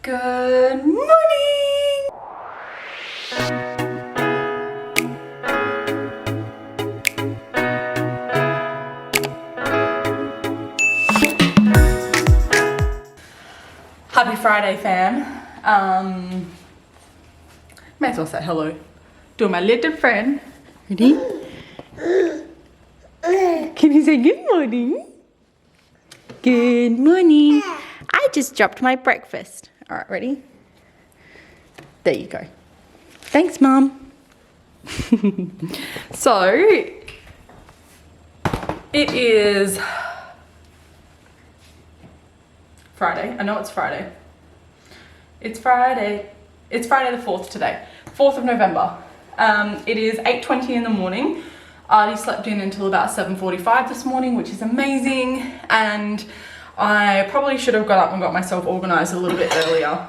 Good morning! Happy Friday, fam. May as well say hello to my little friend. Ready? Can you say good morning? Good morning. I just dropped my breakfast. All right, ready? There you go. Thanks, Mom. So, it is Friday. I know it's Friday. It's Friday. It's Friday the 4th today. 4th of November. It is 8:20 in the morning. Artie slept in until about 7:45 this morning, which is amazing. And I probably should have got up and got myself organised a little bit earlier,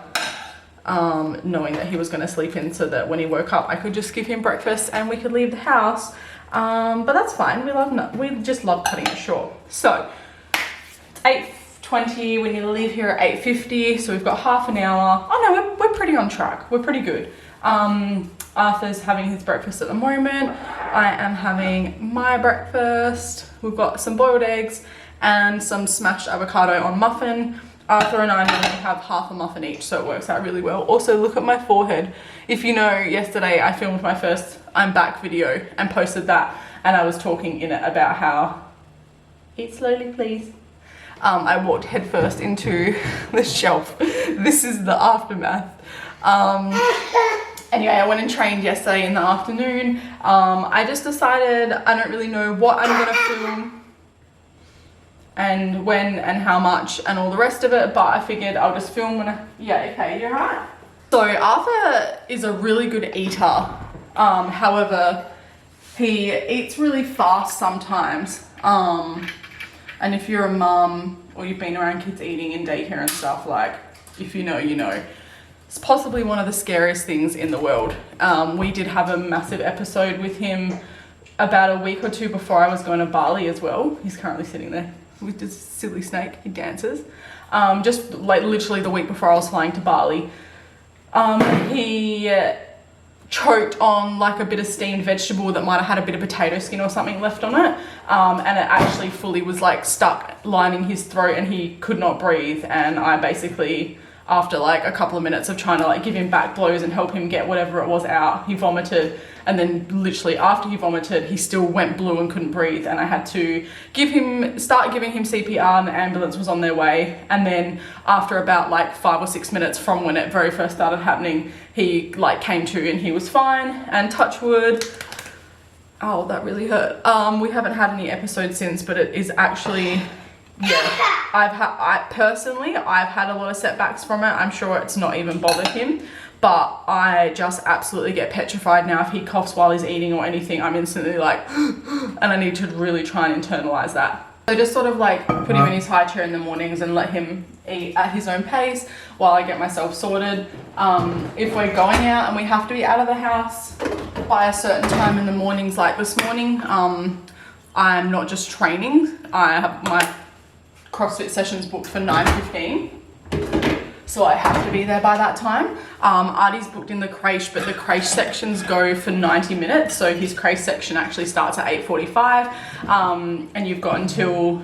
knowing that he was going to sleep in so that when he woke up, I could just give him breakfast and we could leave the house. But that's fine. We just love cutting it short. So, it's 8:20. We need to leave here at 8:50. So we've got half an hour. Oh no, we're pretty on track. We're pretty good. Arthur's having his breakfast at the moment. I am having my breakfast. We've got some boiled eggs and some smashed avocado on muffin. Arthur and I normally have half a muffin each, so it works out really well. Also, look at my forehead. If you know, yesterday I filmed my first I'm back video and posted that, and I was talking in it about how, eat slowly please. I walked headfirst into the shelf. This is the aftermath. Anyway, I went and trained yesterday in the afternoon. I just decided I don't really know what I'm gonna film and when and how much and all the rest of it, but I figured I'll just film when yeah, okay, you're right. So Arthur is a really good eater. However, he eats really fast sometimes. And if you're a mum or you've been around kids eating in daycare and stuff, like, if you know, you know. It's possibly one of the scariest things in the world. We did have a massive episode with him about a week or two before I was going to Bali as well. He's currently sitting there with this silly snake. He dances. Just like literally the week before I was flying to Bali. He choked on like a bit of steamed vegetable that might have had a bit of potato skin or something left on it. And it actually fully was like stuck lining his throat and he could not breathe. And I basically, after like a couple of minutes of trying to like give him back blows and help him get whatever it was out, he vomited. And then literally after he vomited, he still went blue and couldn't breathe. And I had to start giving him CPR, and the ambulance was on their way. And then after about like 5 or 6 minutes from when it very first started happening, he like came to and he was fine. And touch wood, oh, that really hurt. We haven't had any episodes since, but it is actually, yeah, I've had a lot of setbacks from it. I'm sure it's not even bothered him, but I just absolutely get petrified now. If he coughs while he's eating or anything, I'm instantly like, and I need to really try and internalize that. So just sort of like put him in his high chair in the mornings and let him eat at his own pace while I get myself sorted. If we're going out and we have to be out of the house by a certain time in the mornings, like this morning, I'm not just training. I have my CrossFit sessions booked for 9:15, so I have to be there by that time. Artie's booked in the creche, but the creche sections go for 90 minutes, so his creche section actually starts at 8:45, and you've got until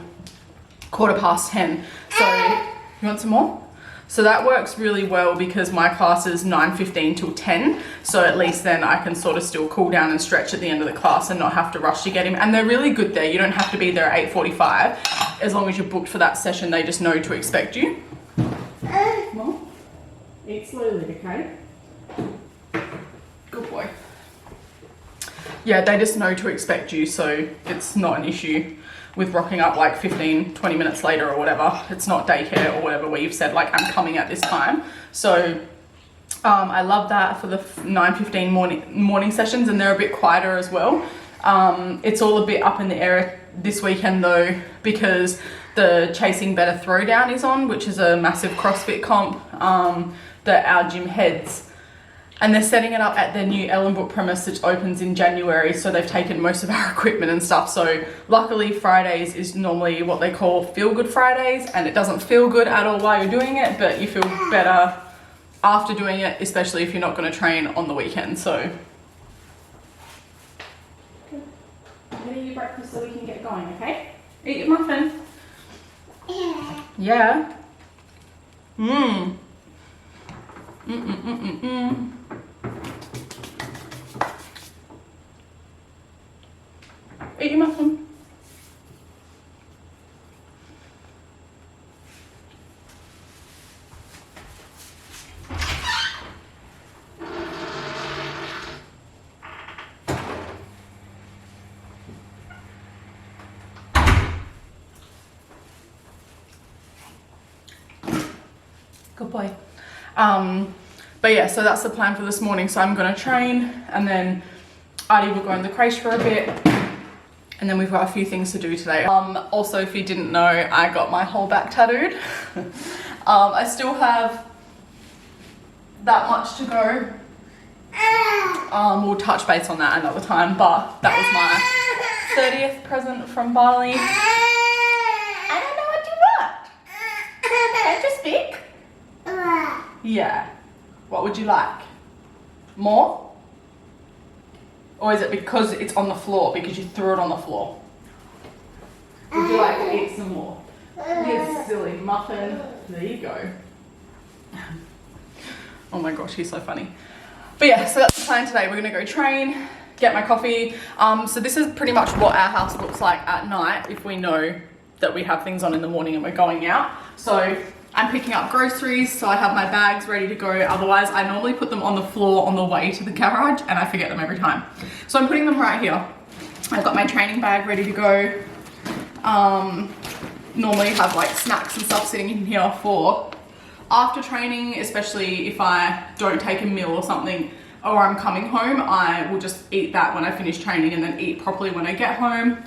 10:15. So you want some more? So that works really well because my class is 9:15 till 10, so at least then I can sort of still cool down and stretch at the end of the class and not have to rush to get him. And they're really good there. You don't have to be there at 8:45. As long as you're booked for that session, they just know to expect you. Come on. Eat slowly, okay? Good boy. Yeah, they just know to expect you, so it's not an issue with rocking up like 15, 20 minutes later or whatever. It's not daycare or whatever where you've said like, I'm coming at this time. So I love that for the 9:15 morning sessions, and they're a bit quieter as well. It's all a bit up in the air this weekend though, because the Chasing Better Throwdown is on, which is a massive CrossFit comp that our gym heads. And they're setting it up at their new Ellenbrook premise, which opens in January. So they've taken most of our equipment and stuff. So luckily Fridays is normally what they call feel good Fridays, and it doesn't feel good at all while you're doing it, but you feel better after doing it, especially if you're not going to train on the weekend. So I'm going to eat your breakfast so we can get going, okay? Eat your muffin. Yeah. Mmm. Eat your muffin. Good boy. But yeah, so that's the plan for this morning. So I'm gonna train, and then Adi will go in the creche for a bit, and then we've got a few things to do today. Also, if you didn't know, I got my whole back tattooed. I still have that much to go. We'll touch base on that another time, but that was my 30th present from Bali. I don't know what you want. Can't you speak? Yeah. What would you like? More? Or is it because it's on the floor, because you threw it on the floor? Would you like to eat some more? You silly muffin. There you go. Oh my gosh, he's so funny. But yeah, so that's the plan today. We're gonna go train, get my coffee. So this is pretty much what our house looks like at night if we know that we have things on in the morning and we're going out. So I'm picking up groceries, so I have my bags ready to go. Otherwise, I normally put them on the floor on the way to the garage, and I forget them every time. So I'm putting them right here. I've got my training bag ready to go. Normally have like snacks and stuff sitting in here for after training, especially if I don't take a meal or something, or I'm coming home, I will just eat that when I finish training and then eat properly when I get home.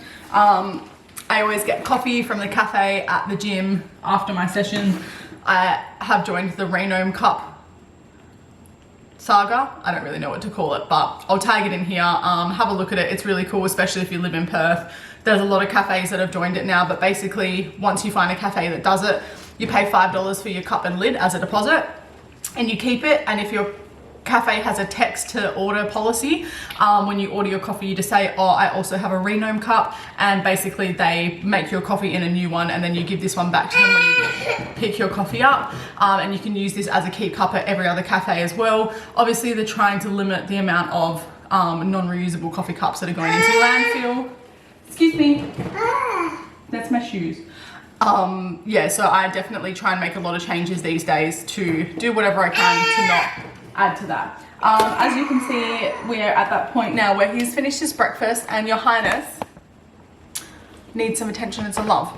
I always get coffee from the cafe at the gym after my session. I have joined the Renome Cup saga. I don't really know what to call it, but I'll tag it in here. Have a look at it. It's really cool, especially if you live in Perth. There's a lot of cafes that have joined it now, but basically once you find a cafe that does it, you pay $5 for your cup and lid as a deposit, and you keep it. And if your cafe has a text to order policy, when you order your coffee, you just say, oh, I also have a Renome cup, and basically they make your coffee in a new one, and then you give this one back to them when you pick your coffee up, and you can use this as a keep cup at every other cafe as well. Obviously they're trying to limit the amount of non-reusable coffee cups that are going into landfill. Excuse me, that's my shoes. Yeah, so I definitely try and make a lot of changes these days to do whatever I can to not add to that. As you can see, we're at that point now where he's finished his breakfast and Your Highness needs some attention and some love.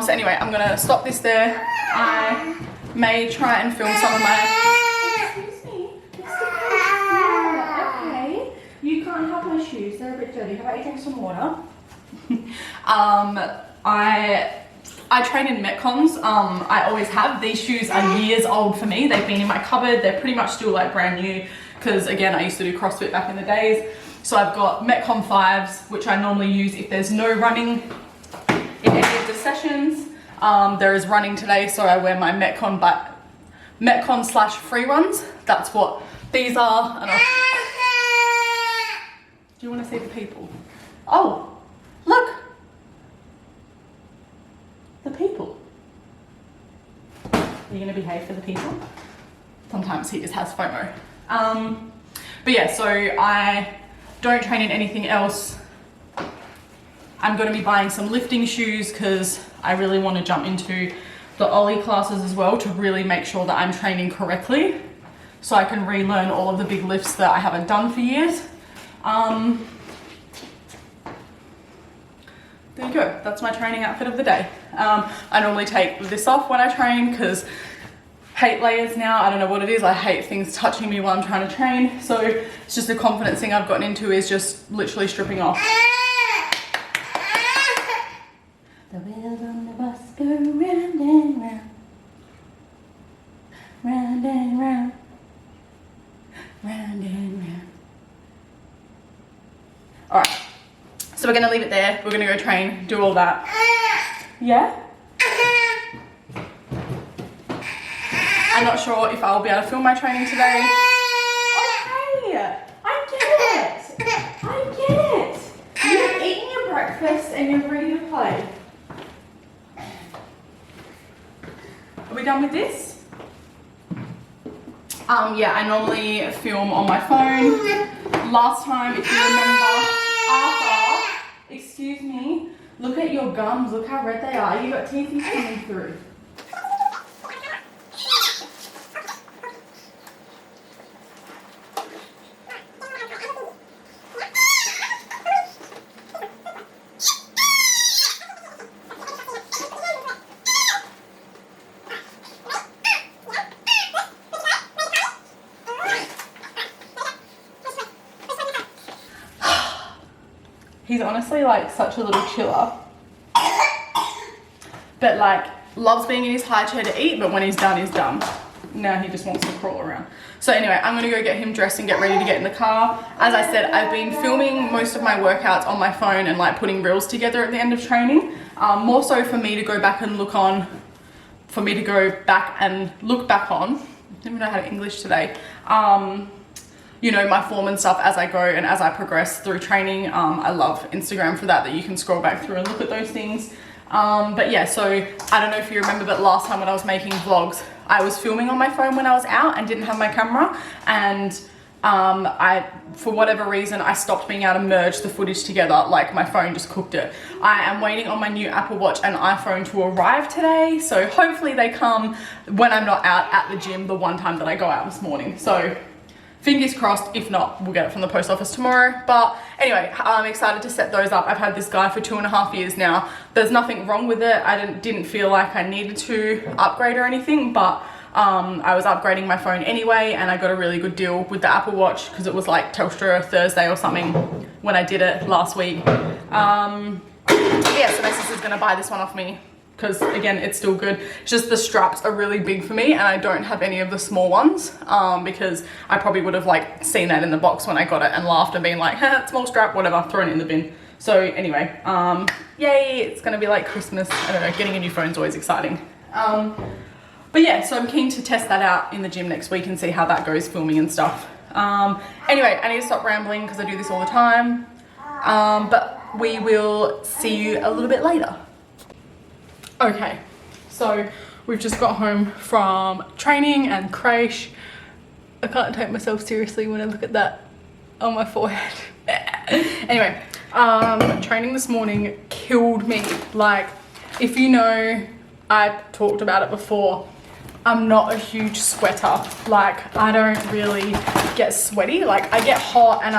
So anyway, I'm gonna stop this there. I may try and film some of my... Excuse me. Okay. You can't have my shoes, they're a bit dirty. How about you drink some water? I train in Metcons. I always have. These shoes are years old for me. They've been in my cupboard. They're pretty much still like brand new because again, I used to do CrossFit back in the days. So I've got Metcon 5s, which I normally use if there's no running in any of the sessions. There is running today, so I wear my Metcon / free runs. That's what these are. And do you want to see the people? Oh, look. The people. Are you going to behave for the people? Sometimes he just has FOMO. But yeah, so I don't train in anything else. I'm going to be buying some lifting shoes because I really want to jump into the Ollie classes as well to really make sure that I'm training correctly so I can relearn all of the big lifts that I haven't done for years. There you go, that's my training outfit of the day. I normally take this off when I train because hate layers now, I don't know what it is, I hate things touching me while I'm trying to train. So it's just a confidence thing I've gotten into is just literally stripping off. The wheels on the bus go round and round, round and round, round and round. All right. So we're gonna leave it there. We're gonna go train, do all that. Yeah? I'm not sure if I'll be able to film my training today. Okay, I get it. I get it. You've eaten your breakfast and you're ready to play. Are we done with this? Yeah, I normally film on my phone. Last time, if you remember, Arthur, excuse me, look at your gums, look how red they are. You got teeth coming through. He's honestly like such a little chiller, but like loves being in his high chair to eat, but when he's done, he's done. Now he just wants to crawl around. So anyway, I'm gonna go get him dressed and get ready to get in the car. As I said, I've been filming most of my workouts on my phone and like putting reels together at the end of training. More so for me to go back and look on, for me to go back and look back on. I don't even know how to English today. You know, my form and stuff as I go and as I progress through training. I love Instagram for that you can scroll back through and look at those things. But yeah, so I don't know if you remember, but last time when I was making vlogs, I was filming on my phone when I was out and didn't have my camera, and for whatever reason, I stopped being able to merge the footage together. Like my phone just cooked it. I am waiting on my new Apple Watch and iPhone to arrive today, so hopefully they come when I'm not out at the gym the one time that I go out this morning. So fingers crossed. If not, we'll get it from the post office tomorrow. But anyway, I'm excited to set those up. I've had this guy for 2.5 years now. There's nothing wrong with it. I didn't feel like I needed to upgrade or anything, but I was upgrading my phone anyway, and I got a really good deal with the Apple Watch because it was like Telstra Thursday or something when I did it last week. Yeah, so my sister's gonna buy this one off me because again, it's still good. It's just the straps are really big for me and I don't have any of the small ones because I probably would have like seen that in the box when I got it and laughed and been like, small strap, whatever, thrown it in the bin. So anyway, yay, it's gonna be like Christmas. I don't know, getting a new phone is always exciting. But yeah, so I'm keen to test that out in the gym next week and see how that goes, filming and stuff. Anyway, I need to stop rambling because I do this all the time. But we will see you a little bit later. Okay, so we've just got home from training and creche. I can't take myself seriously when I look at that on my forehead. Anyway, training this morning killed me. Like, if you know, I talked about it before, I'm not a huge sweater. Like, I don't really get sweaty. Like, I get hot and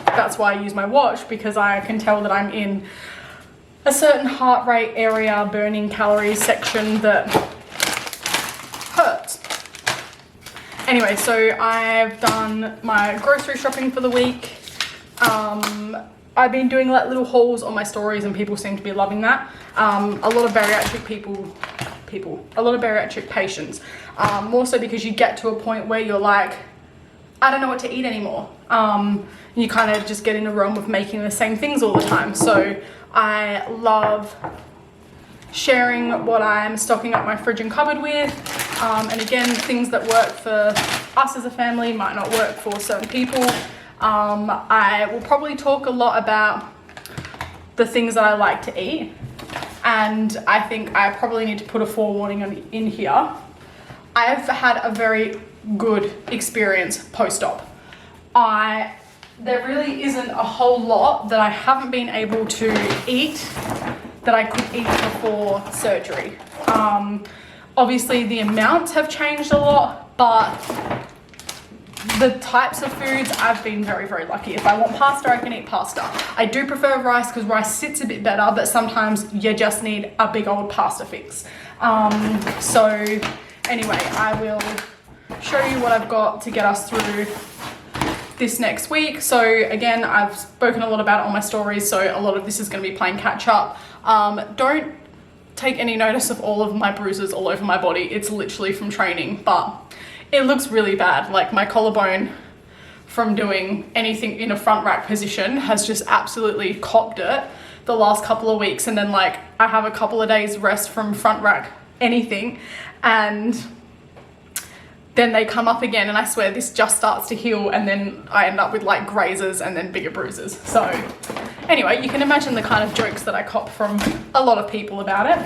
that's why I use my watch, because I can tell that I'm in a certain heart rate area, burning calories section that hurts. Anyway, so I've done my grocery shopping for the week. I've been doing like little hauls on my stories and people seem to be loving that. A lot of bariatric a lot of bariatric patients, more so because you get to a point where you're like, I don't know what to eat anymore. You kind of just get in a realm of making the same things all the time. So I love sharing what I'm stocking up my fridge and cupboard with. And again, things that work for us as a family might not work for certain people. I will probably talk a lot about the things that I like to eat. And I think I probably need to put a forewarning in here. I've had a very good experience post-op. There really isn't a whole lot that I haven't been able to eat that I could eat before surgery. Obviously the amounts have changed a lot, but the types of foods, I've been very, very lucky. If I want pasta, I can eat pasta. I do prefer rice because rice sits a bit better, but sometimes you just need a big old pasta fix. So anyway, I will show you what I've got to get us through this next week. So again, I've spoken a lot about it on my stories, so a lot of this is going to be playing catch up. Don't take any notice of all of my bruises all over my body. It's literally from training, but it looks really bad. Like my collarbone from doing anything in a front rack position has just absolutely copped it the last couple of weeks. And then like I have a couple of days rest from front rack anything, and then they come up again, and I swear this just starts to heal, and then I end up with like grazes and then bigger bruises. So anyway, you can imagine the kind of jokes that I cop from a lot of people about it.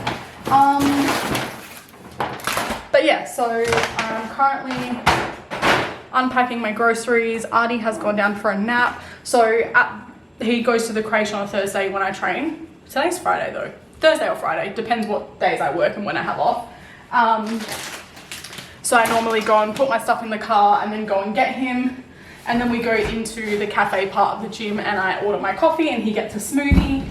But yeah, so I'm currently unpacking my groceries. Artie has gone down for a nap. So he goes to the creche on a Thursday when I train. Today's Friday though. Thursday or Friday, depends what days I work and when I have off. So I normally go and put my stuff in the car and then go and get him. And then we go into the cafe part of the gym and I order my coffee and he gets a smoothie.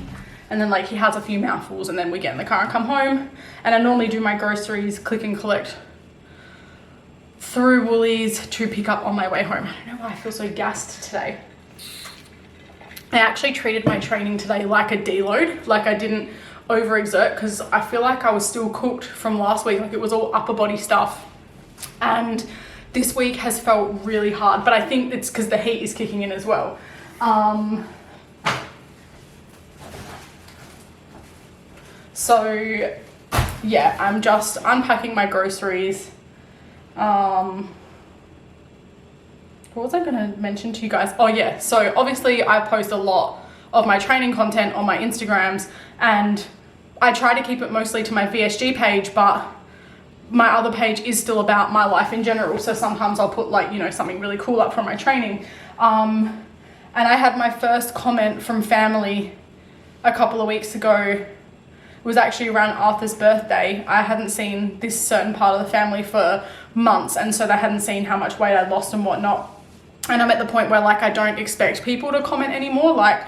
And then like he has a few mouthfuls and then we get in the car and come home. And I normally do my groceries, click and collect through Woolies to pick up on my way home. I don't know why I feel so gassed today. I actually treated my training today like a deload, like I didn't overexert, because I feel like I was still cooked from last week, like it was all upper body stuff. And this week has felt really hard, but I think it's because the heat is kicking in as well. So yeah, I'm just unpacking my groceries. What was I going to mention to you guys? Oh yeah, so obviously I post a lot of my training content on my Instagrams, and I try to keep it mostly to my VSG page, but my other page is still about my life in general. So sometimes I'll put like, you know, something really cool up from my training. And I had my first comment from family a couple of weeks ago. It was actually around Arthur's birthday. I hadn't seen this certain part of the family for months, and so they hadn't seen how much weight I'd lost and whatnot. And I'm at the point where like I don't expect people to comment anymore. Like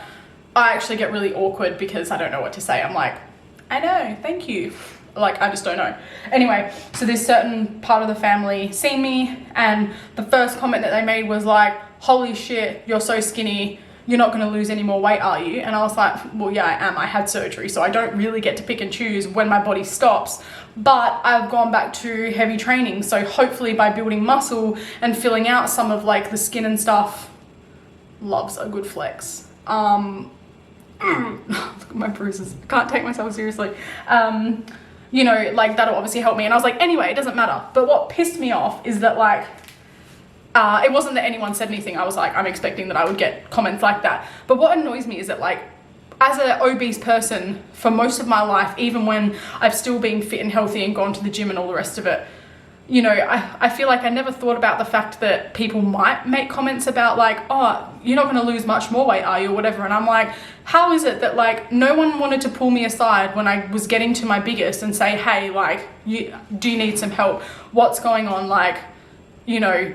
I actually get really awkward because I don't know what to say. I'm like, I know, thank you. Like I just don't know. Anyway, so this certain part of the family seen me, and the first comment that they made was like, holy shit, you're so skinny, you're not going to lose any more weight, are you? And I was like, well, yeah, I am. I had surgery, so I don't really get to pick and choose when my body stops. But I've gone back to heavy training, so hopefully by building muscle and filling out some of like the skin and stuff, loves a good flex. Look at my bruises. I can't take myself seriously. You know, like that'll obviously help me. And I was like, anyway, it doesn't matter. But what pissed me off is that like, it wasn't that anyone said anything. I was like, I'm expecting that I would get comments like that. But what annoys me is that like, as an obese person for most of my life, even when I've still been fit and healthy and gone to the gym and all the rest of it, you know, I feel like I never thought about the fact that people might make comments about like, oh, you're not going to lose much more weight, are you, or whatever. And I'm like, how is it that like no one wanted to pull me aside when I was getting to my biggest and say, hey, like, do you need some help? What's going on? Like, you know,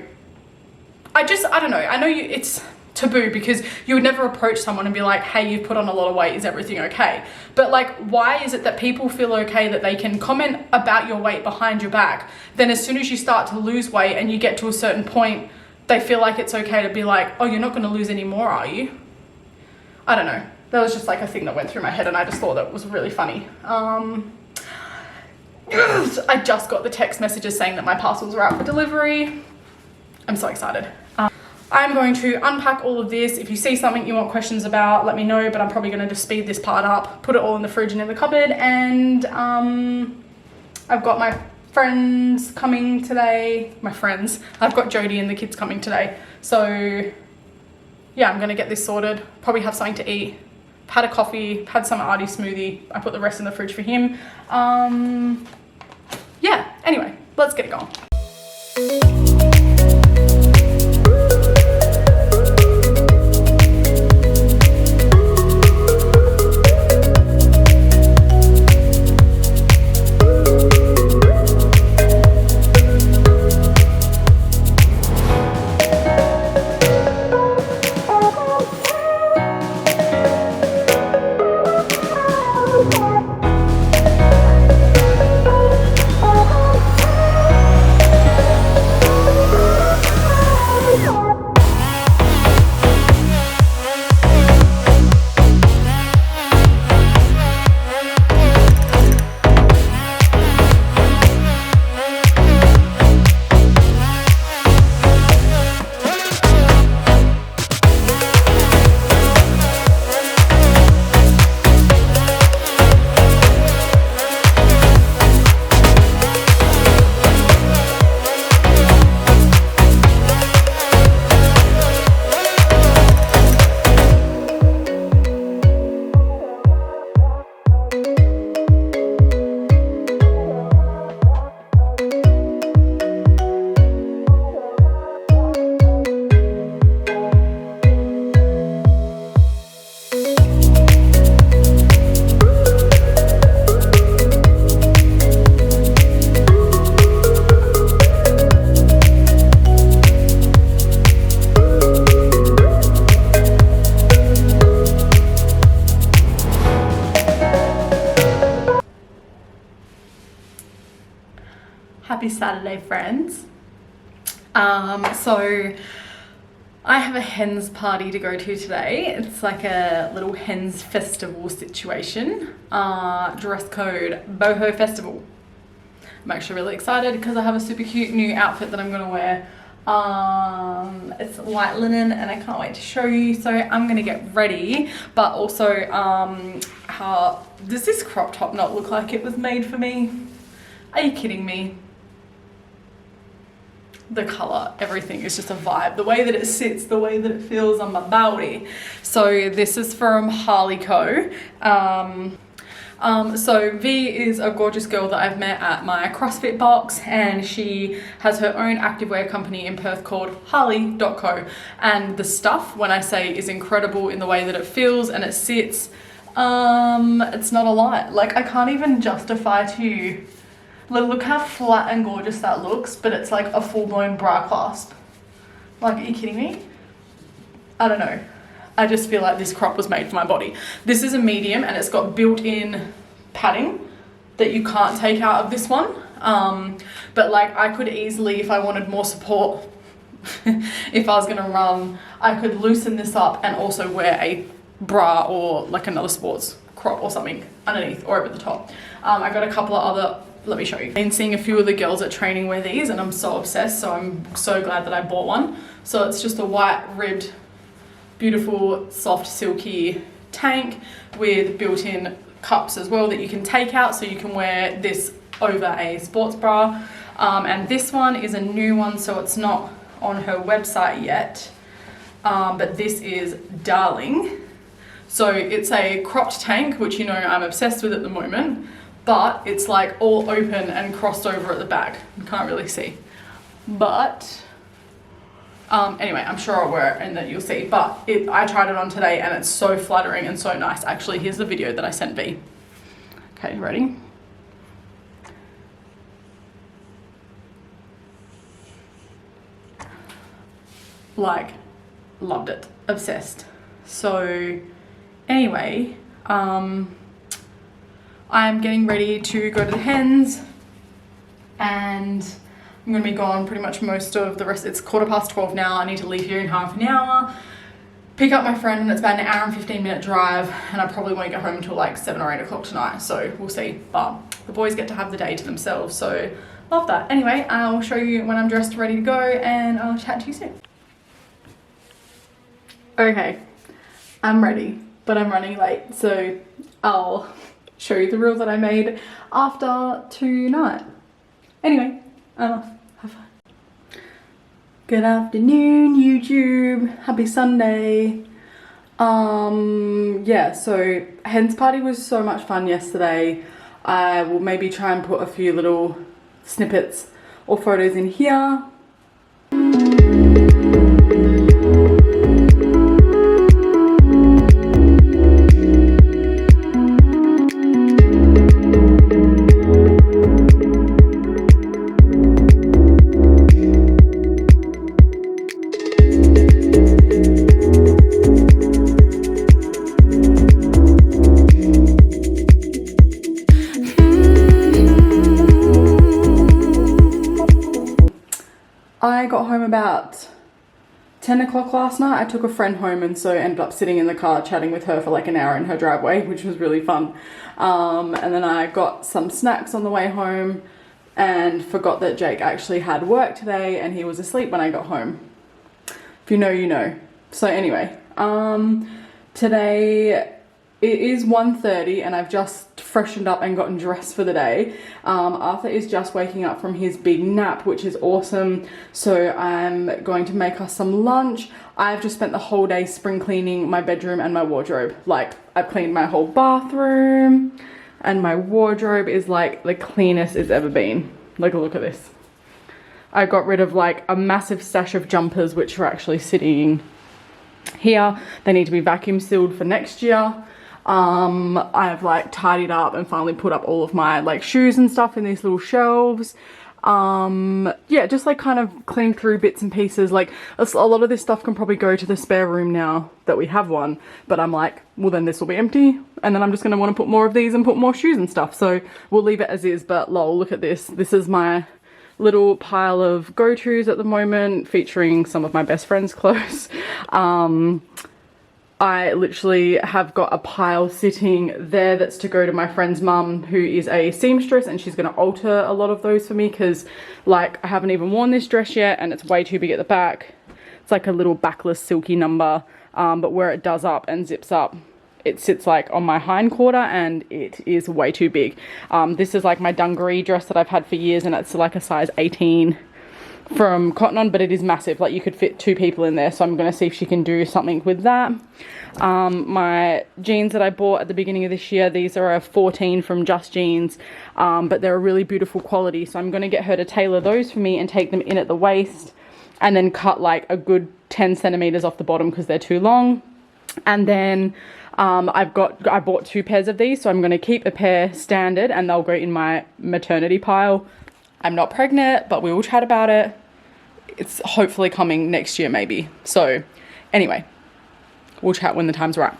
I don't know. I know it's taboo because you would never approach someone and be like, hey, you've put on a lot of weight, is everything okay? But like, why is it that people feel okay that they can comment about your weight behind your back, then as soon as you start to lose weight and you get to a certain point, they feel like it's okay to be like, oh, you're not going to lose any more, are you? I don't know. That was just like a thing that went through my head, and I just thought that was really funny. I just got the text messages saying that my parcels are out for delivery. I'm so excited. I'm going to unpack all of this. If you see something you want questions about, let me know, but I'm probably going to just speed this part up, put it all in the fridge and in the cupboard. And I've got my friends coming today. I've got Jody and the kids coming today. So yeah, I'm going to get this sorted, probably have something to eat. Had a coffee, had some Artie smoothie. I put the rest in the fridge for him. Yeah, anyway, let's get it going. Saturday, friends. So I have a hens party to go to today. It's like a little hens festival situation. Dress code boho festival. I'm actually really excited because I have a super cute new outfit that I'm gonna wear. It's white linen and I can't wait to show you. So I'm gonna get ready, but also how does this crop top not look like it was made for me? Are you kidding me? The color, everything is just a vibe. The way that it sits, the way that it feels on my body. So this is from Harley Co. So V is a gorgeous girl that I've met at my CrossFit box, and she has her own activewear company in Perth called harley.co, and the stuff, when I say is incredible in the way that it feels and it sits, it's not a lie. Like, I can't even justify to you. Look how flat and gorgeous that looks, but it's like a full-blown bra clasp. Like, are you kidding me? I don't know. I just feel like this crop was made for my body. This is a medium and it's got built-in padding that you can't take out of this one. But like, I could easily, if I wanted more support, if I was gonna run, I could loosen this up and also wear a bra or like another sports crop or something underneath or over the top. I got a couple of other, let me show you. I've been seeing a few of the girls at training wear these and I'm so obsessed, so I'm so glad that I bought one. So it's just a white ribbed, beautiful, soft, silky tank with built-in cups as well that you can take out, so you can wear this over a sports bra. And this one is a new one, so it's not on her website yet, but this is darling. So it's a cropped tank, which you know I'm obsessed with at the moment, but it's like all open and crossed over at the back. You can't really see, but anyway, I'm sure I'll wear it and that you'll see, but I tried it on today and it's so flattering and so nice. Actually, here's the video that I sent V. Okay, ready? Like, loved it, obsessed. So anyway, I'm getting ready to go to the hens and I'm gonna be gone pretty much most of the rest. It's 12:15 now. I need to leave here in half an hour, pick up my friend, and it's about an hour and 15-minute drive, and I probably won't get home until like 7 or 8 o'clock tonight, so we'll see. But the boys get to have the day to themselves, so love that. Anyway, I'll show you when I'm dressed ready to go, and I'll chat to you soon. Okay, I'm ready, but I'm running late, so I'll show you the reel that I made after tonight. Anyway, I'm off. Have fun. Good afternoon, YouTube. Happy Sunday. Yeah, so hens party was so much fun yesterday. I will maybe try and put a few little snippets or photos in here. I got home about 10 o'clock last night. I took a friend home and so ended up sitting in the car chatting with her for like an hour in her driveway, which was really fun. And then I got some snacks on the way home and forgot that Jake actually had work today and he was asleep when I got home. If you know, you know. So anyway, today it is 1:30 and I've just freshened up and gotten dressed for the day. Arthur is just waking up from his big nap, which is awesome. So I'm going to make us some lunch. I've just spent the whole day spring cleaning my bedroom and my wardrobe. Like, I've cleaned my whole bathroom and my wardrobe is like the cleanest it's ever been. Like, look at this. I got rid of like a massive stash of jumpers which are actually sitting here. They need to be vacuum sealed for next year. I've like tidied up and finally put up all of my like shoes and stuff in these little shelves. Yeah, just like kind of clean through bits and pieces. Like a lot of this stuff can probably go to the spare room now that we have one, but I'm like, well then this will be empty and then I'm just going to want to put more of these and put more shoes and stuff. So we'll leave it as is, but lol, look at this. This is my little pile of go-tos at the moment, featuring some of my best friends' clothes. I literally have got a pile sitting there that's to go to my friend's mum, who is a seamstress, and she's going to alter a lot of those for me because, like, I haven't even worn this dress yet and it's way too big at the back. It's like a little backless silky number, but where it does up and zips up, it sits like on my hind quarter and it is way too big. This is like my dungaree dress that I've had for years, and it's like a size 18 from Cotton On, but it is massive. Like, you could fit 2 people in there, so I'm going to see if she can do something with that. My jeans that I bought at the beginning of this year, these are a 14 from Just Jeans, but they're a really beautiful quality, so I'm going to get her to tailor those for me and take them in at the waist and then cut like a good 10 centimeters off the bottom because they're too long. And then I bought 2 pairs of these, so I'm going to keep a pair standard and they'll go in my maternity pile. I'm not pregnant, but we will chat about it. It's hopefully coming next year maybe. So anyway, we'll chat when the time's right.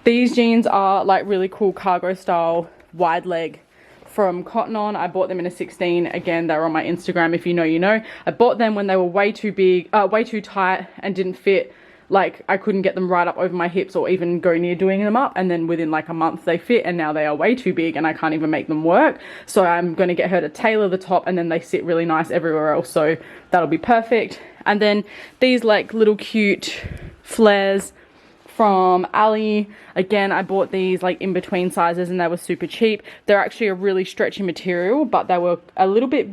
These jeans are like really cool cargo style wide leg from Cotton On. I bought them in a 16. Again, they're on my Instagram. If you know, you know. I bought them when they were way too big, way too tight and didn't fit. Like, I couldn't get them right up over my hips or even go near doing them up, and then within like a month they fit, and now they are way too big and I can't even make them work. So I'm going to get her to tailor the top, and then they sit really nice everywhere else, so that'll be perfect. And then these like little cute flares from Ali. Again, I bought these like in between sizes and they were super cheap. They're actually a really stretchy material, but they were a little bit,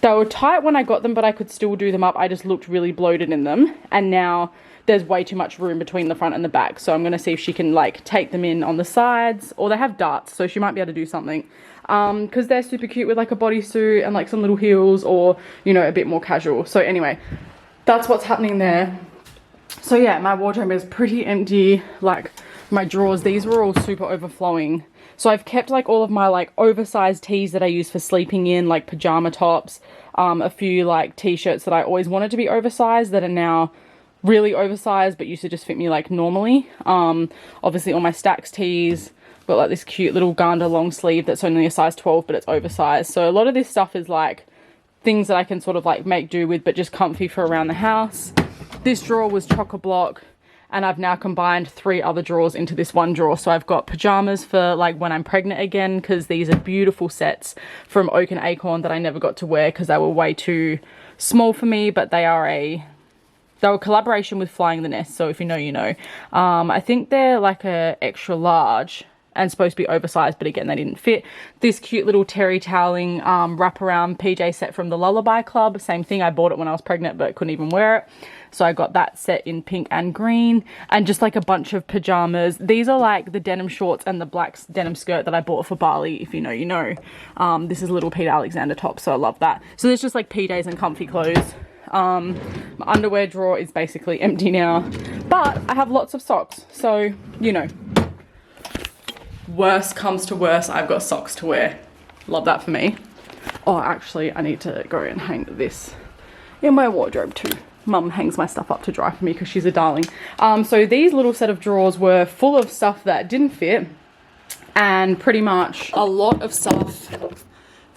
they were tight when I got them, but I could still do them up. I just looked really bloated in them, and now there's way too much room between the front and the back. So I'm going to see if she can like take them in on the sides, or they have darts, so she might be able to do something. Because they're super cute with like a bodysuit and like some little heels, or, you know, a bit more casual. So anyway, that's what's happening there. So yeah, my wardrobe is pretty empty. Like, my drawers, these were all super overflowing. So I've kept like all of my like oversized tees that I use for sleeping in, like pajama tops, a few like t-shirts that I always wanted to be oversized that are now really oversized but used to just fit me like normally. Obviously all my Stacks tees, got like this cute little Gander long sleeve that's only a size 12 but it's oversized. So a lot of this stuff is like things that I can sort of like make do with, but just comfy for around the house. This drawer was chock-a-block, and I've now combined 3 other drawers into this one drawer. So I've got pajamas for like when I'm pregnant again, because these are beautiful sets from Oak and Acorn that I never got to wear because they were way too small for me, but they were a collaboration with Flying the Nest, so if you know, you know. I think they're like a extra large and supposed to be oversized, but again, they didn't fit. This cute little terry toweling wraparound PJ set from the Lullaby Club. Same thing, I bought it when I was pregnant, but couldn't even wear it. So I got that set in pink and green, and just like a bunch of pajamas. These are like the denim shorts and the black denim skirt that I bought for Bali, if you know, you know. This is a little Peter Alexander top, so I love that. So there's just like PJs and comfy clothes. My underwear drawer is basically empty now, but I have lots of socks, so you know, worst comes to worst, I've got socks to wear. Love that for me. Oh, actually, I need to go and hang this in my wardrobe too. Mum hangs my stuff up to dry for me because she's a darling. So these little set of drawers were full of stuff that didn't fit, and pretty much a lot of stuff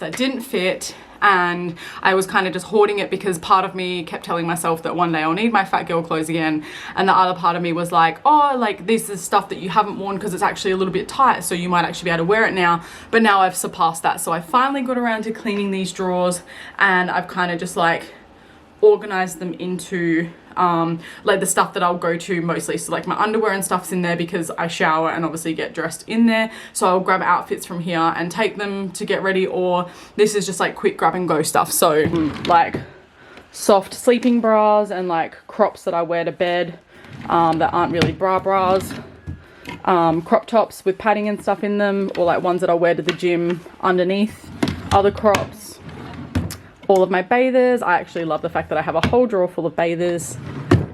that didn't fit, and I was kind of just hoarding it because part of me kept telling myself that one day I'll need my fat girl clothes again, and the other part of me was like, oh, like this is stuff that you haven't worn because it's actually a little bit tight, so you might actually be able to wear it now. But now I've surpassed that, so I finally got around to cleaning these drawers, and I've kind of just like organized them into like the stuff that I'll go to mostly. So like my underwear and stuff's in there because I shower and obviously get dressed in there, so I'll grab outfits from here and take them to get ready, or this is just like quick grab and go stuff. So like soft sleeping bras and like crops that I wear to bed that aren't really bras, crop tops with padding and stuff in them, or like ones that I'll wear to the gym underneath other crops. All of my bathers. I actually love the fact that I have a whole drawer full of bathers.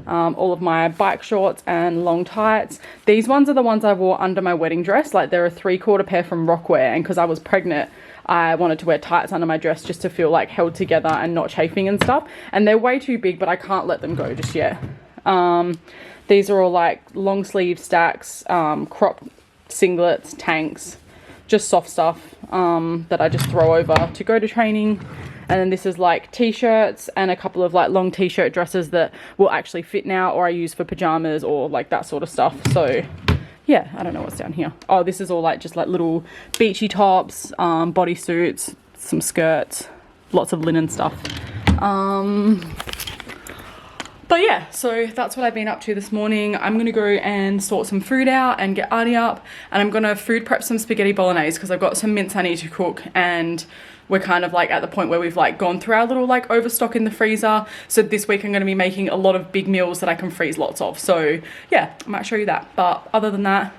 All of my bike shorts and long tights. These ones are the ones I wore under my wedding dress. Like they're a 3/4 pair from Rockwear, and because I was pregnant I wanted to wear tights under my dress just to feel like held together and not chafing and stuff. And they're way too big, but I can't let them go just yet. These are all like long sleeve Stacks, crop singlets, tanks, just soft stuff that I just throw over to go to training. And then this is like t-shirts and a couple of like long t-shirt dresses that will actually fit now, or I use for pajamas or like that sort of stuff. So yeah, I don't know what's down here. Oh, this is all like just like little beachy tops, bodysuits, some skirts, lots of linen stuff. But yeah, so that's what I've been up to this morning. I'm gonna go and sort some food out and get Artie up, and I'm gonna food prep some spaghetti bolognese because I've got some mince I need to cook, and we're kind of like at the point where we've like gone through our little like overstock in the freezer. So this week I'm gonna be making a lot of big meals that I can freeze lots of. So yeah, I might show you that. But other than that,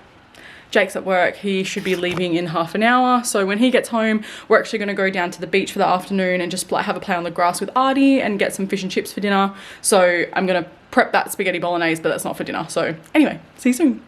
Jake's at work. He should be leaving in half an hour. So when he gets home, we're actually going to go down to the beach for the afternoon and just like have a play on the grass with Artie and get some fish and chips for dinner. So I'm going to prep that spaghetti bolognese, but that's not for dinner. So anyway, see you soon.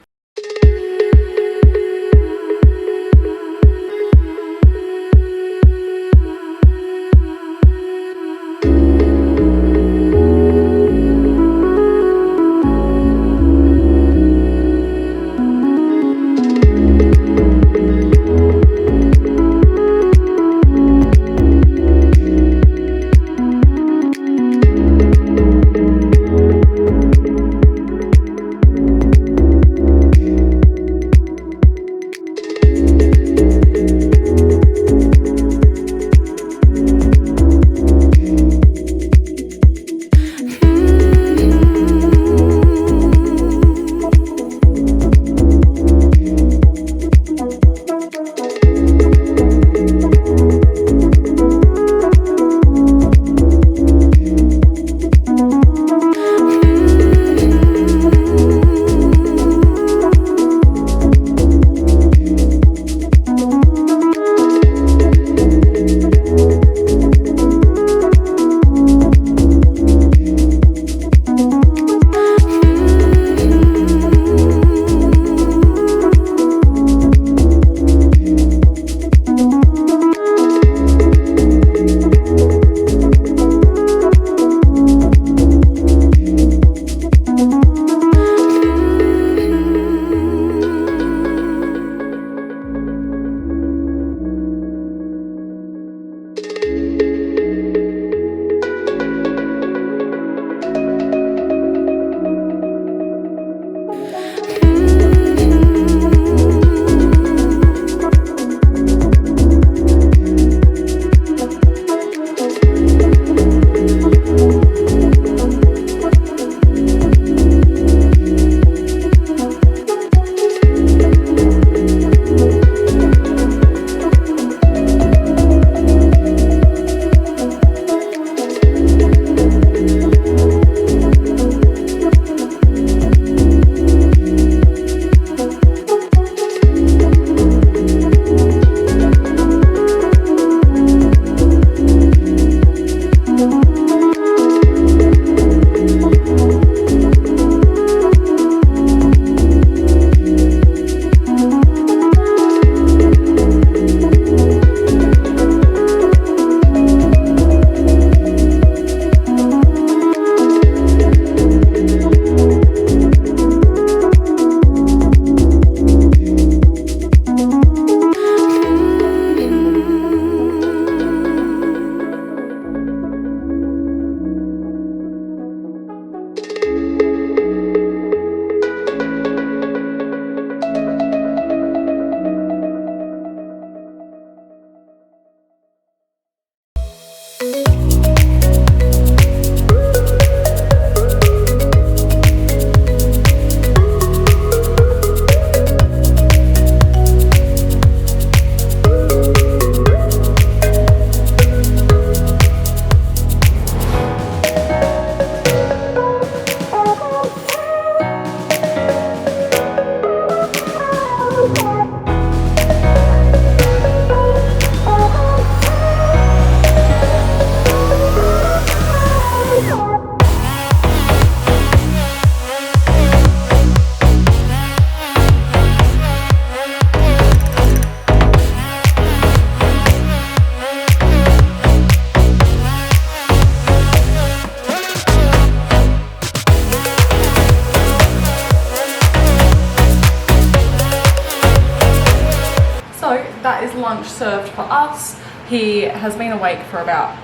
lunch served for us. He has been awake for about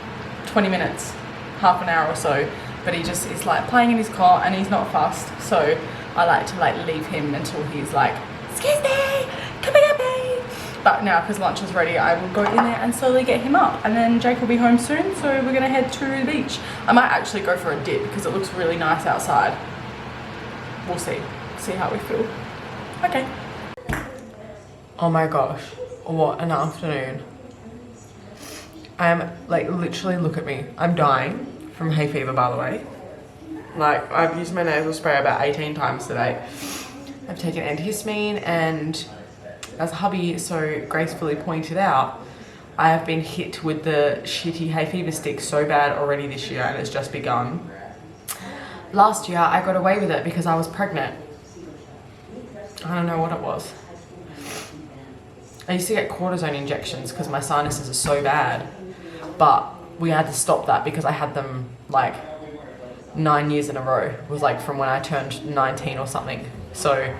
20 minutes, half an hour or so, but he just is like playing in his cot and he's not fussed. So I like to like leave him until he's like, excuse me, come and get me. But now, because lunch is ready, I will go in there and slowly get him up. And then Jake will be home soon, so we're gonna head to the beach. I might actually go for a dip because it looks really nice outside. We'll see how we feel. Okay. Oh my gosh, what an afternoon. I'm like, literally look at me. I'm dying from hay fever, by the way. Like, I've used my nasal spray about 18 times today. I've taken antihistamine, and as hubby so gracefully pointed out, I have been hit with the shitty hay fever stick so bad already this year, and it's just begun. Last year I got away with it because I was pregnant. I don't know what it was. I used to get cortisone injections because my sinuses are so bad, but we had to stop that because I had them like 9 years in a row. It was like from when I turned 19 or something. So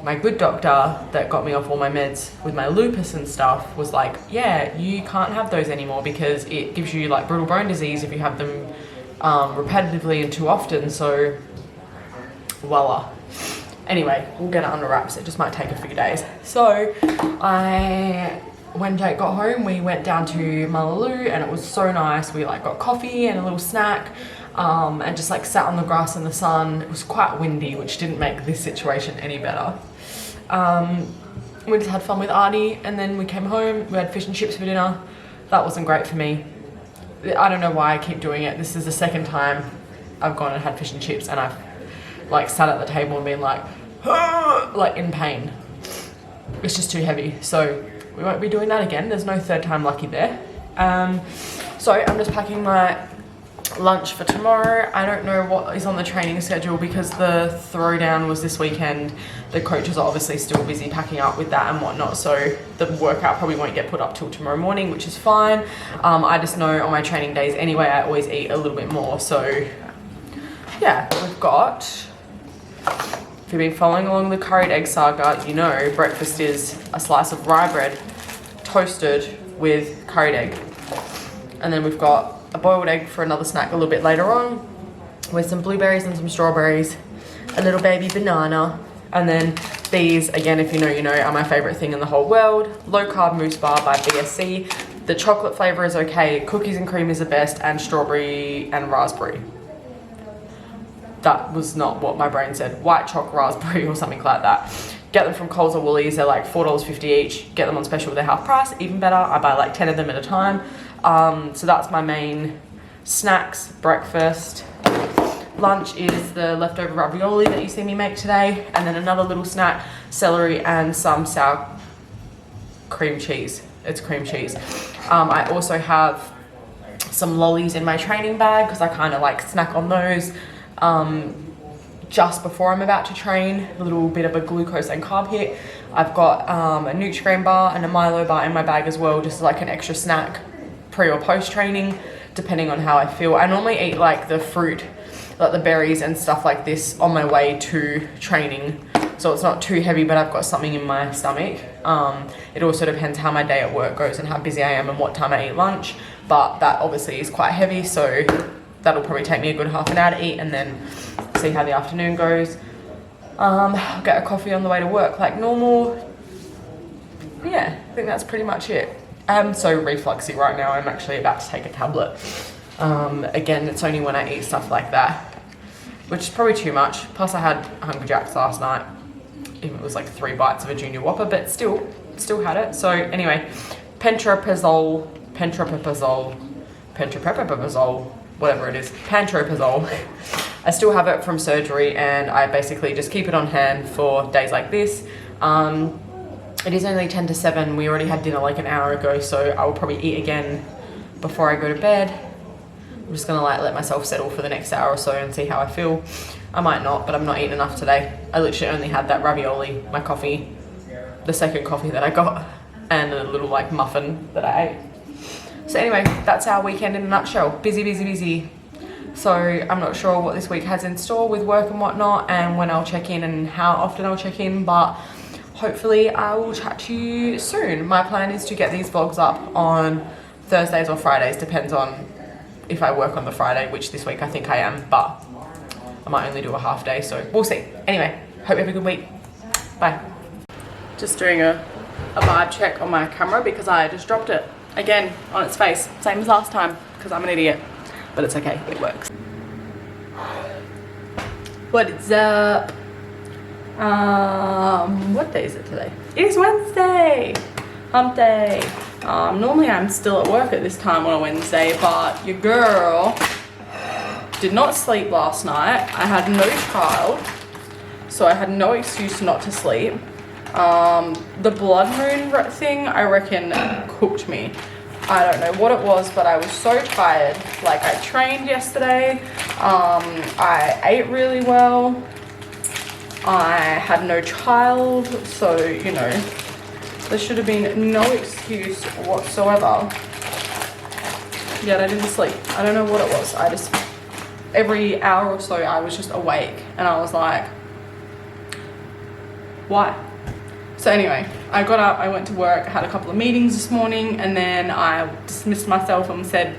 my good doctor that got me off all my meds with my lupus and stuff was like, yeah, you can't have those anymore because it gives you like brittle bone disease if you have them repetitively and too often. So voila. Anyway, we'll get it under wraps. It just might take a few days. So when Jake got home, we went down to Mullaloo and it was so nice. We like got coffee and a little snack and just like sat on the grass in the sun. It was quite windy, which didn't make this situation any better. We just had fun with Artie, and then we came home. We had fish and chips for dinner. That wasn't great for me. I don't know why I keep doing it. This is the second time I've gone and had fish and chips, and I've like sat at the table and been like, ah! Like in pain. It's just too heavy. So we won't be doing that again. There's no third time lucky there. So I'm just packing my lunch for tomorrow. I don't know what is on the training schedule because the throwdown was this weekend. The coaches are obviously still busy packing up with that and whatnot, so the workout probably won't get put up till tomorrow morning, which is fine. I just know on my training days anyway, I always eat a little bit more. So yeah, we've got, if you've been following along the curried egg saga, you know breakfast is a slice of rye bread toasted with curried egg, and then we've got a boiled egg for another snack a little bit later on with some blueberries and some strawberries, a little baby banana, and then these, again, if you know, you know, are my favorite thing in the whole world. Low carb mousse bar by BSC. The chocolate flavor is okay, cookies and cream is the best, and strawberry and raspberry. That was not what my brain said. White choc raspberry or something like that. Get them from Coles or Woolies. They're like $4.50 each. Get them on special with their half price, even better. I buy like 10 of them at a time. So that's my main snacks, breakfast. Lunch is the leftover ravioli that you see me make today, and then another little snack, celery and some sour cream cheese. It's cream cheese. I also have some lollies in my training bag because I kind of like snack on those just before I'm about to train, a little bit of a glucose and carb hit. I've got a Nutrigrain bar and a Milo bar in my bag as well, just like an extra snack pre or post training, depending on how I feel. I normally eat like the fruit, like the berries and stuff like this on my way to training, so it's not too heavy, but I've got something in my stomach. It also depends how my day at work goes and how busy I am and what time I eat lunch, but that obviously is quite heavy, so that'll probably take me a good half an hour to eat, and then see how the afternoon goes. I'll get a coffee on the way to work like normal. Yeah, I think that's pretty much it. I'm so refluxy right now. I'm actually about to take a tablet. Again, it's only when I eat stuff like that, which is probably too much. Plus I had Hungry Jacks last night. Even it was like 3 bites of a junior whopper, but still had it. So anyway, pantoprazole, whatever it is, pantoprazole. I still have it from surgery, and I basically just keep it on hand for days like this. It is only 10 to 7. We already had dinner like an hour ago, so I will probably eat again before I go to bed. I'm just gonna like let myself settle for the next hour or so and see how I feel. I might not, but I'm not eating enough today. I literally only had that ravioli, my coffee, the second coffee that I got, and a little like muffin that I ate. So anyway, that's our weekend in a nutshell. Busy. So I'm not sure what this week has in store with work and whatnot, and when I'll check in and how often I'll check in, but hopefully I will chat to you soon. My plan is to get these vlogs up on Thursdays or Fridays, depends on if I work on the Friday, which this week I think I am, but I might only do a half day, so we'll see. Anyway, hope you have a good week. Bye. Just doing a vibe check on my camera because I just dropped it again on its face, same as last time because I'm an idiot, but it's okay, it works. What is up? What day is it today? It is Wednesday, hump day. Normally I'm still at work at this time on a Wednesday, but your girl did not sleep last night. I had no child, so I had no excuse not to sleep. The blood moon thing, I reckon, cooked me. I don't know what it was, but I was so tired. Like, I trained yesterday, I ate really well, I had no child, so, you know, there should have been no excuse whatsoever. Yet I didn't sleep. I don't know what it was. I just, every hour or so, I was just awake, and I was like, why? So anyway, I got up, I went to work, I had a couple of meetings this morning, and then I dismissed myself and said,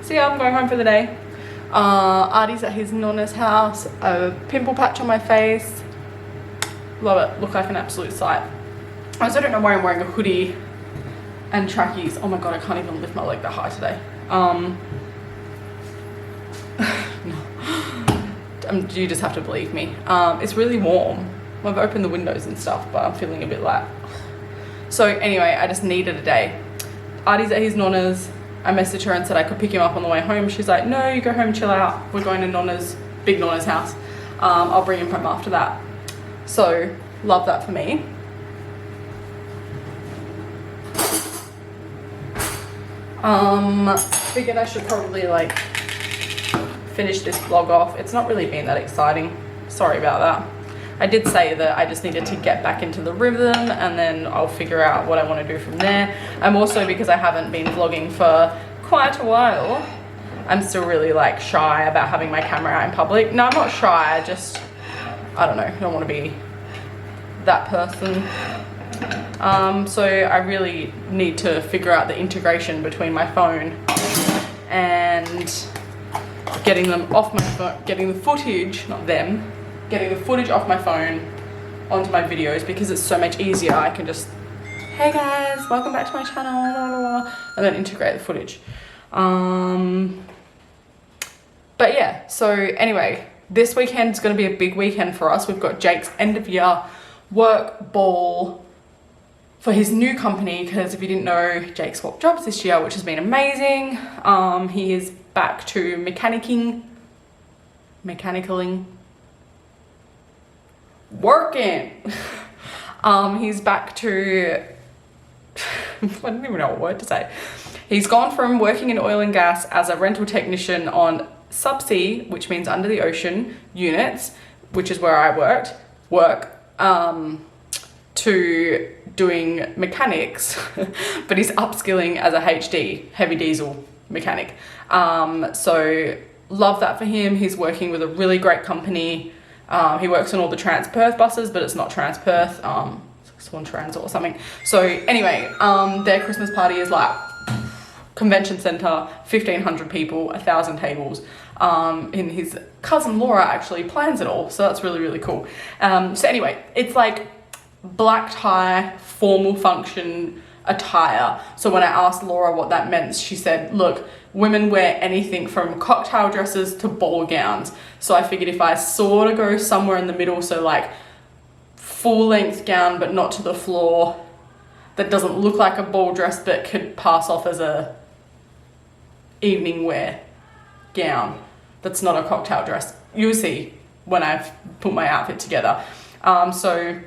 see ya, I'm going home for the day. Artie's at his nonna's house, a pimple patch on my face. Love it, look like an absolute sight. I also don't know why I'm wearing a hoodie and trackies. Oh my god, I can't even lift my leg that high today. You just have to believe me. It's really warm. I've opened the windows and stuff, but I'm feeling a bit like... So anyway, I just needed a day. Artie's at his nonna's. I messaged her and said I could pick him up on the way home. She's like, no, you go home, chill out. We're going to nonna's, big nonna's house. I'll bring him home after that. So, love that for me. Figured I should probably like finish this vlog off. It's not really been that exciting. Sorry about that. I did say that I just needed to get back into the rhythm and then I'll figure out what I want to do from there. I'm also, because I haven't been vlogging for quite a while, I'm still really like shy about having my camera out in public. No, I'm not shy, I just, I don't know, I don't want to be that person. So I really need to figure out the integration between my phone and getting them off my phone, getting the footage, not them, getting the footage off my phone onto my videos, because it's so much easier. I can just, hey guys, welcome back to my channel, blah, blah, blah, and then integrate the footage. But yeah, so anyway, this weekend is going to be a big weekend for us. We've got Jake's end of year work ball for his new company, because if you didn't know, Jake swapped jobs this year, which has been amazing. He is back to mechanicing, working. He's back to, I don't even know what word to say. He's gone from working in oil and gas as a rental technician on subsea, which means under the ocean units, which is where I work, to doing mechanics, but he's upskilling as a HD, heavy diesel mechanic. So love that for him. He's working with a really great company. He works on all the Trans-Perth buses, but it's not Trans-Perth, Swan Transit or something. So anyway, their Christmas party is like convention center, 1,500 people, 1,000 tables. And his cousin Laura actually plans it all, so that's really, really cool. So anyway, it's like black tie, formal function attire. So when I asked Laura what that meant, she said, look, women wear anything from cocktail dresses to ball gowns. So I figured if I sort of go somewhere in the middle, so like full length gown but not to the floor, that doesn't look like a ball dress but could pass off as a evening wear gown, that's not a cocktail dress. You'll see when I've put my outfit together. So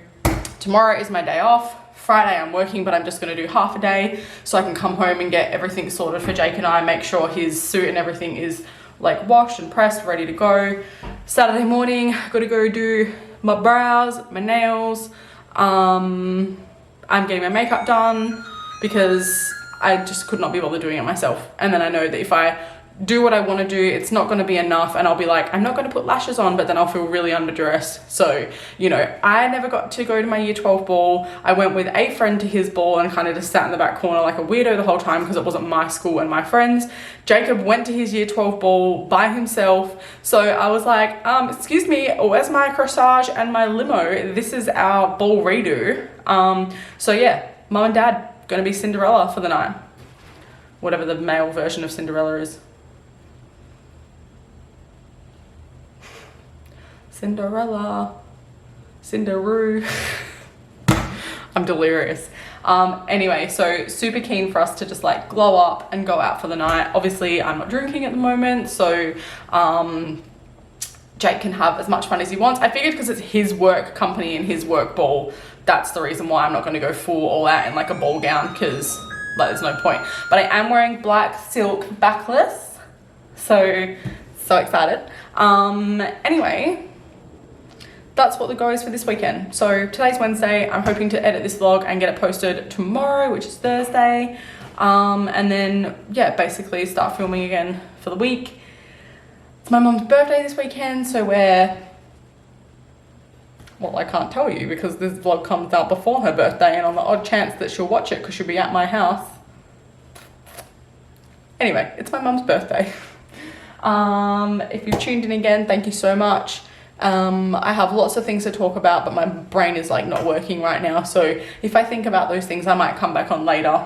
tomorrow is my day off. Friday I'm working, but I'm just going to do half a day so I can come home and get everything sorted for Jake and I, make sure his suit and everything is like washed and pressed, ready to go. Saturday morning, got to go do my brows, my nails. I'm getting my makeup done because I just could not be bothered doing it myself. And then I know that if I do what I want to do. It's not going to be enough, and I'll be like, I'm not going to put lashes on, but then I'll feel really underdressed. So, you know, I never got to go to my year 12 ball. I went with a friend to his ball and kind of just sat in the back corner like a weirdo the whole time because it wasn't my school and my friends. Jacob went to his year 12 ball by himself. So I was like, excuse me, where's my corsage and my limo? This is our ball redo. So yeah, mum and dad gonna be Cinderella for the night. Whatever the male version of Cinderella is. Cinderella, Cinderoo. I'm delirious. Anyway, so super keen for us to just like glow up and go out for the night. Obviously, I'm not drinking at the moment, so Jake can have as much fun as he wants. I figured because it's his work company and his work ball, that's the reason why I'm not going to go full all out in like a ball gown, because like there's no point. But I am wearing black silk backless, so excited. Anyway, that's what the go is for this weekend. So today's Wednesday. I'm hoping to edit this vlog and get it posted tomorrow, which is Thursday. And then, yeah, basically start filming again for the week. It's my mum's birthday this weekend, so well, I can't tell you because this vlog comes out before her birthday, and on the odd chance that she'll watch it because she'll be at my house. Anyway, it's my mum's birthday. If you've tuned in again, thank you so much. I have lots of things to talk about, but my brain is like not working right now. So if I think about those things, I might come back on later.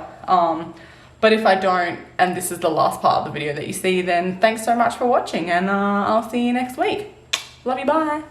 But if I don't, and this is the last part of the video that you see, then thanks so much for watching, and I'll see you next week. Love you, bye.